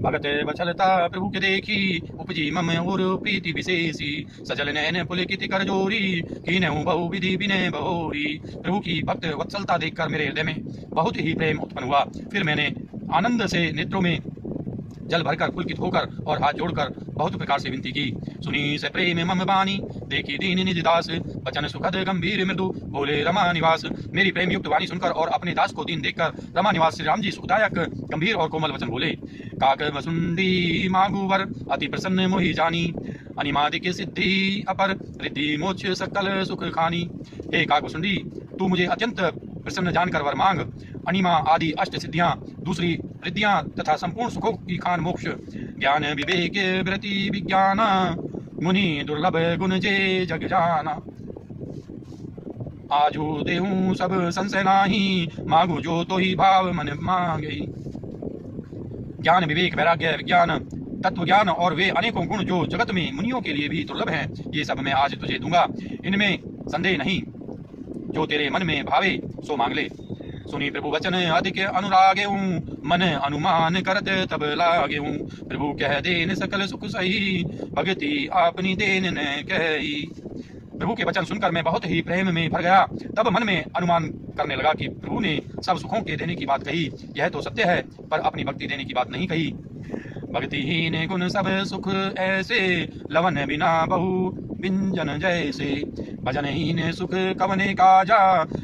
भगत बछलता प्रभु के देखी, उपजी मम और प्रीति विशेषी। सजल नैन पुलकित कर जोरी, कीन्हु बहु विधि विनय बहोरी। प्रभु की भक्त वत्सलता देखकर मेरे हृदय में बहुत ही प्रेम उत्पन्न हुआ। फिर मैंने आनंद से नेत्रों में जल भरकर पुलकित होकर और हाथ जोड़कर बहुत प्रकार से विनती की। सुनी से प्रेम मम बानी, देखी दीन निज दास। वचन सुखद गंभीर मृदु, बोले रमा निवास। मेरी प्रेम युक्त वाणी सुनकर और अपने दास को दीन देखकर रमा निवास श्री राम जी सुखदायक गंभीर और कोमल वचन बोले। काक वसुंडी मागुवर, अति प्रसन्न मोहि जानी। अनिमादिक सिद्धि अपर, रिद्धि मोक्ष सकल सुख खानी। हे काकवसुंडी, तू मुझे अत्यंत प्रसन्न जानकर वर मांग। अनिमा आदि अष्ट सिद्धियां, दूसरी रिद्धियां तथा संपूर्ण सुखों की खान मोक्ष। ज्ञान विवेक वृत्ति विज्ञान, मुनि दुर्लभ गुण जे जग जाना। आजू देहूं सब संशय नाही, मांगू जो तो ही भाव मन मांगे। ज्ञान विवेक वैराग्य विज्ञान तत्व ज्ञान और वे अनेकों गुण जो जगत में मुनियों के लिए भी दुर्लभ हैं, ये सब मैं आज तुझे दूंगा, इनमें संदेह नहीं। जो तेरे मन में भावे सो मांग ले। सुनी प्रभु वचन अधिक अनुरागे हूँ, मन अनुमान करत तब लागे हूँ। प्रभु कह देन सकल सुख सही, भगति आपनी देन न कही। प्रभु के वचन सुनकर मैं बहुत ही प्रेम में भर गया। तब मन में अनुमान करने लगा कि प्रभु ने सब सुखों के देने की बात कही, यह तो सत्य है, पर अपनी भक्ति देने की बात नहीं कही। भक्तिहीन गुण सब सुख ऐसे, लवन बिना बहु व्यंजन जैसे। भजनहीन सुख कवने काजा,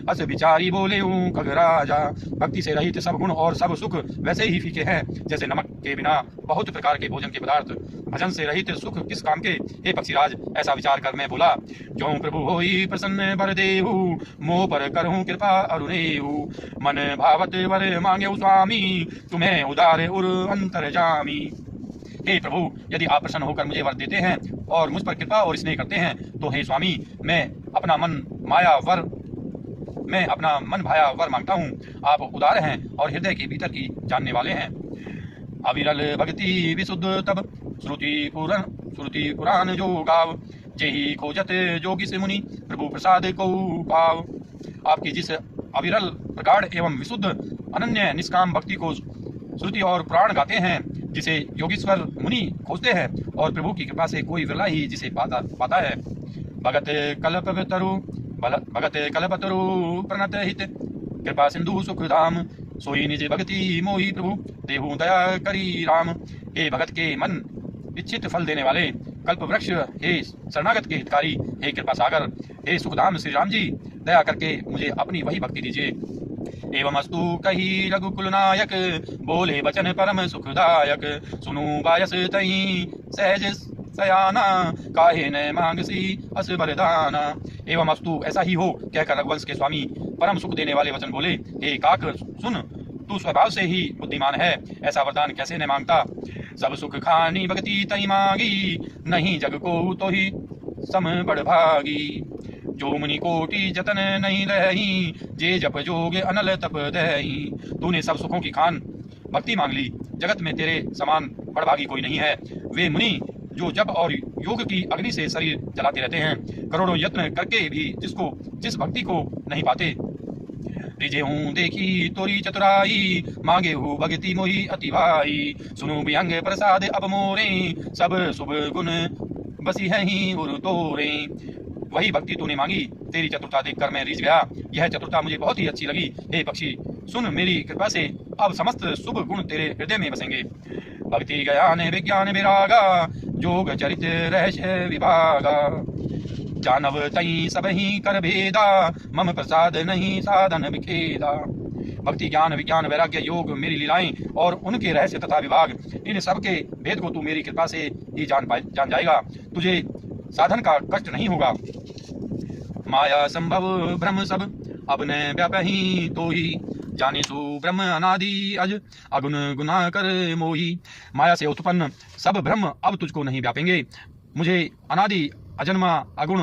अस विचारी बोले हूँ खगराजा। भक्ति से रहित सब गुण और सब सुख वैसे ही फीके हैं, जैसे नमक के बिना बहुत प्रकार के भोजन के पदार्थ। भजन से रहित सुख किस काम के, हे पक्षीराज। ऐसा विचार कर मैं बोला, जो प्रभु होई प्रसन्न बर देहु, मोह पर करहूँ कृपा अरुणेहु। मन भावत वर मांगे स्वामी, तुम्हें उदार उर अंतर जामी। हे प्रभु, यदि आप प्रसन्न होकर मुझे वर देते हैं और मुझ पर कृपा और स्नेह करते हैं, तो हे स्वामी, मैं अपना मन भाया वर मांगता हूँ। आप उदार हैं और हृदय के भीतर की जानने वाले हैं। अविरल भक्ति विशुद्ध तब, श्रुति पुराण जो गाव। जेहि खोजत जोगी से मुनि, प्रभु प्रसाद को पाव। आपकी जिस अविरल प्रगाढ़ एवं विशुद्ध अनन्य निष्काम भक्ति को श्रुति और पुराण गाते हैं, जिसे योगीश्वर मुनि खोजते हैं, और प्रभु की कृपा से कोई विरला ही जिसे पाता है। भगत कल्पतरु प्रणत हित, कृपा सिंधु सुख धाम। सोई निज भक्ति मोहि प्रभु, देहु दया करी राम। हे भगत के मन इच्छित फल देने वाले, कल्प वृक्ष, हे शरणागत के हितकारी, हे कृपा सागर, हे सुखधाम श्री राम जी, दया करके मुझे अपनी वही भक्ति दीजिए। एवं अस्तु कही रघुकुल नायक, बोले वचन परम सुखदायक। सुनु बायस तही सहज सयाना, काहे न मांगसी अस बरदाना। एवं अस्तु, ऐसा ही हो, कहकर रघुवंश के स्वामी परम सुख देने वाले वचन बोले। हे काक सुन, तू स्वभाव से ही बुद्धिमान है, ऐसा वरदान कैसे न मांगता। सब सुख खानी भक्ति तई मांगी, नहीं जग को तो ही सम बड़ भागी। जो मुनि कोटि जतन नहीं रही, जे जप जोग अनल तप दही। तूने सब सुखों की खान भक्ति मांग ली, जगत में तेरे समान बड़भागी कोई नहीं है। वे मुनि जो जप और योग की अग्नि से शरीर जलाते रहते हैं, करोड़ों यत्न करके भी जिस भक्ति को नहीं पाते। रिझे हूँ देखी तोरी चतुराई, मांगे हूँ भगति मोहि अति भाई। सुनु विहंग प्रसाद अब मोरे, सब शुभ गुण बसी है ही उर तोरे। वही भक्ति तूने मांगी, तेरी चतुरता देखकर मैं रीझ गया। यह चतुरता मुझे बहुत ही अच्छी लगी। हे पक्षी सुन, मेरी कृपा से अब समस्त शुभ गुण तेरे हृदय में बसेंगे। भक्ति ज्ञान विज्ञान विरागा, जोग चरित रहस्य विभागा। जानव तई सब ही कर भेदा, मम प्रसाद नहीं साधन विखेदा। भक्ति ज्ञान विज्ञान वैराग्य योग मेरी लीलाएं और उनके रहस्य तथा विभाग, इन सब के भेद को तू मेरी कृपा से ही जान जाएगा। तुझे साधन का कष्ट नहीं होगा। माया संभव ब्रह्म सब, अब न व्यापही तो ही। जाने सु ब्रह्म अनादि अज, अगुण गुना कर मोही। माया से उत्पन्न सब ब्रह्म अब तुझको नहीं व्यापेंगे। मुझे अनादि अजन्मा अगुण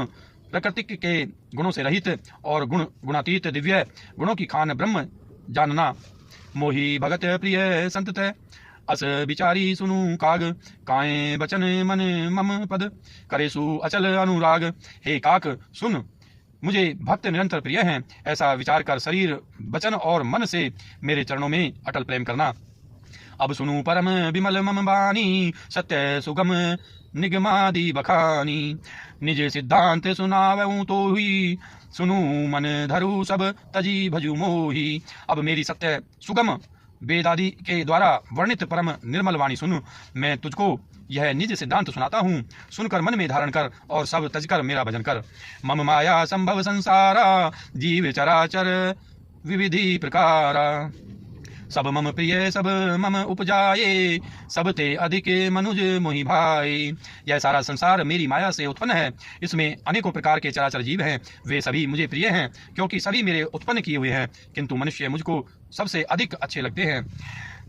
प्रकृति के गुणों से रहित और गुणातीत दिव्य गुणों की खान ब्रह्म जानना। मोही भगत प्रिय संत तै, अस विचारी सुनु काग। काए बचन मन मम पद, करेसु अचल अनुराग। हे काक सुन, मुझे भक्त निरंतर प्रिय हैं, ऐसा विचार कर शरीर वचन और मन से मेरे चरणों में अटल प्रेम करना। अब सुनु परम विमल मम बानी, सत्य सुगम निगमादि बखानी। निज सिद्धांत सुनावऊं तो ही, सुनु मन धरु सब तजी भजु मोही। अब मेरी सत्य सुगम वेदादि के द्वारा वर्णित परम निर्मल वाणी सुन। मैं तुझको यह निज सिद्धांत सुनाता हूँ, सुनकर मन में धारण कर और सब तजकर मेरा भजन कर। मम माया संभव संसारा, जीव चराचर विविधि प्रकारा। सब मम प्रिय सब मम उपजाए, सब ते अधिक मनुज मोहि भाई। यह सारा संसार मेरी माया से उत्पन्न है, इसमें अनेकों प्रकार के चराचर जीव हैं, वे सभी मुझे प्रिय हैं, क्योंकि सभी मेरे उत्पन्न किए हुए हैं, किंतु मनुष्य मुझको सबसे अधिक अच्छे लगते हैं।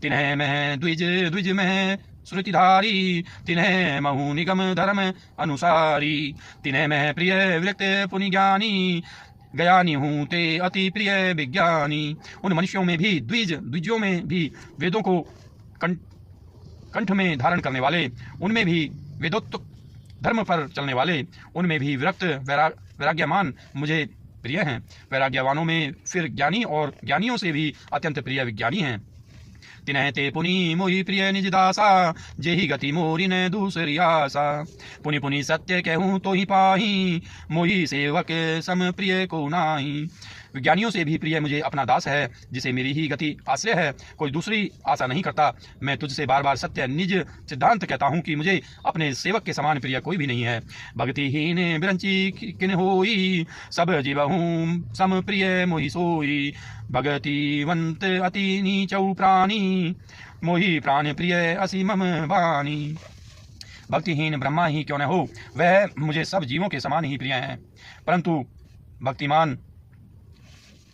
तिन्ह में द्विज, द्विज में श्रुतिधारी, तिन्ह महु निगम धर्म अनुसारी। तिन्ह में प्रिय विरक्त पुनि ज्ञानी, ज्ञानी हूँ ते अति प्रिय विज्ञानी। उन मनुष्यों में भी द्विज, द्विजों में भी वेदों को कंठ में धारण करने वाले, उनमें भी वेदोक्त धर्म पर चलने वाले, उनमें भी विरक्त वैराग्यमान मुझे प्रिय हैं। वैराग्यवानों में फिर ज्ञानी और ज्ञानियों से भी अत्यंत प्रिय विज्ञानी हैं। तिन्ह ते पुनि मोहि प्रिय निज दासा, जेहि गति मोरी न दूसरी आशा। पुनि पुनि सत्य कहूँ तो ही पाही, मोहि सेवक सम प्रिय को नाही। विज्ञानियों से भी प्रिय मुझे अपना दास है, जिसे मेरी ही गति आश्रय है, कोई दूसरी आशा नहीं करता। मैं तुझसे बार बार सत्य निज सिद्धांत कहता हूँ कि मुझे अपने सेवक के समान प्रिय कोई भी नहीं है। भक्तिहीन बिरंची किन होई, सब जीवहूँ सम प्रिय मोहि सोई। भगतिवंत अति नीचौ प्राणी, मोहि प्राण प्रिय असी मम बानी। भक्तिहीन ब्रह्मा ही क्यों न हो, वह मुझे सब जीवों के समान ही प्रिय हैं, परंतु भक्तिमान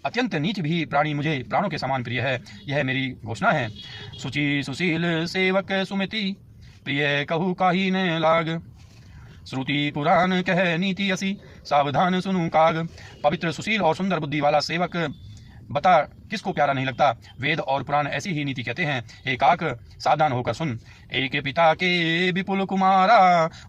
अत्यंत नीच भी प्राणी मुझे प्राणों के समान प्रिय है। यह मेरी घोषणा है। सुचि सुशील सेवक सुमिति, प्रिय कहू काही न लाग। श्रुति पुराण कह नीति असी, सावधान सुनु काग। पवित्र सुशील और सुंदर बुद्धि वाला सेवक बता किसको प्यारा नहीं लगता। वेद और पुराण ऐसी ही नीति कहते हैं। हे काक, सावधान होकर सुन। एक पिता के विपुल कुमारा,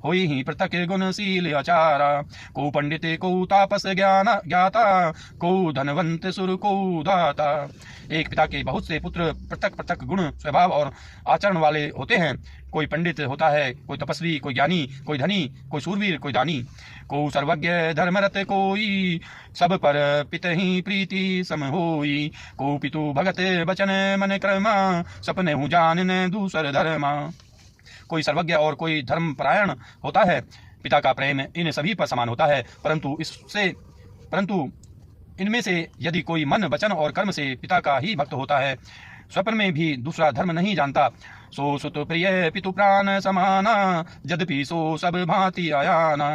होई ही पृथक गुणशील आचारा। को पंडित को तापस ज्ञान ज्ञाता, को धनवंत सुर को दाता। एक पिता के बहुत से पुत्र पृथक पृथक गुण स्वभाव और आचरण वाले होते हैं। कोई पंडित होता है, कोई तपस्वी, कोई ज्ञानी, कोई धनी, कोई सूरवीर, कोई दानी। को सर्वज्ञ धर्मरत कोई, सब पर पित ही प्रीति सम होई। को पितु भगत बचन मन कर्मा, सपने हूँ जान न दूसर धर्मा। कोई सर्वज्ञ और कोई धर्मपरायण होता है। पिता का प्रेम इन सभी पर समान होता है, परंतु इनमें से यदि कोई मन वचन और कर्म से पिता का ही भक्त होता है, स्वप्न में भी दूसरा धर्म नहीं जानता, सो सुत प्रिय पितु प्राण समाना, यद्यपि सो सब भांति आयाना।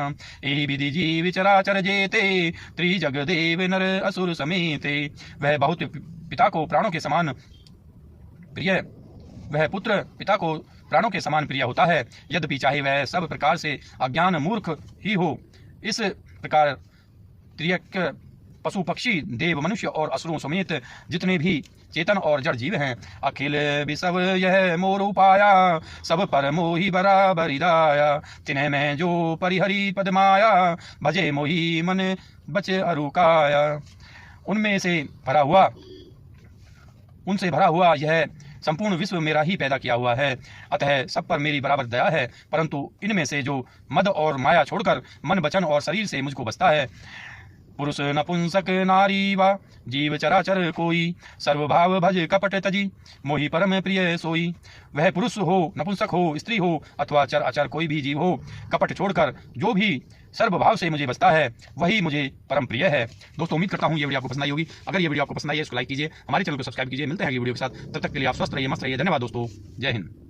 एहि विधि जीव चराचर जेते, त्रिजग देव नर असुर समेते। वह बहुत पिता को प्राणों के समान प्रिय, वह पुत्र पिता को प्राणों के समान प्रिय होता है, यद्यपि चाहे वह सब प्रकार से अज्ञान मूर्ख ही हो। इस प्रकार त्रियक पशु पक्षी देव मनुष्य और असुरों समेत जितने भी चेतन और जड़ जीव हैं, अखिल विसव यह मोर उपाया, सब पर मोही बराबर दाया। तिन्ह में जो परिहरि पद माया, भजे मोही मन बचे अरुकाया। उनसे भरा हुआ यह संपूर्ण विश्व मेरा ही पैदा किया हुआ है, अतः सब पर मेरी बराबर दया है। परंतु इनमें से जो मद और माया छोड़कर मन वचन और शरीर से मुझको बसता है, पुरुष नपुंसक नारी वा जीव चराचर कोई, सर्वभाव भज कपट तजी, मोहि परम प्रिय सोई। वह पुरुष हो, नपुंसक हो, स्त्री हो अथवा चर अचर कोई भी जीव हो, कपट छोड़कर जो भी सर्वभाव से मुझे बसता है, वही मुझे परम प्रिय है। दोस्तों, उम्मीद करता हूँ ये वीडियो आपको पसंद आई होगी। अगर ये वीडियो आपको पसंद आई है इसको लाइक कीजिए, हमारे चैनल को सब्सक्राइब कीजिए। मिलते हैं अगली वीडियो के साथ, तब तक के लिए आप स्वस्थ रहिए, मस्त रहिए। धन्यवाद दोस्तों, जय हिंद।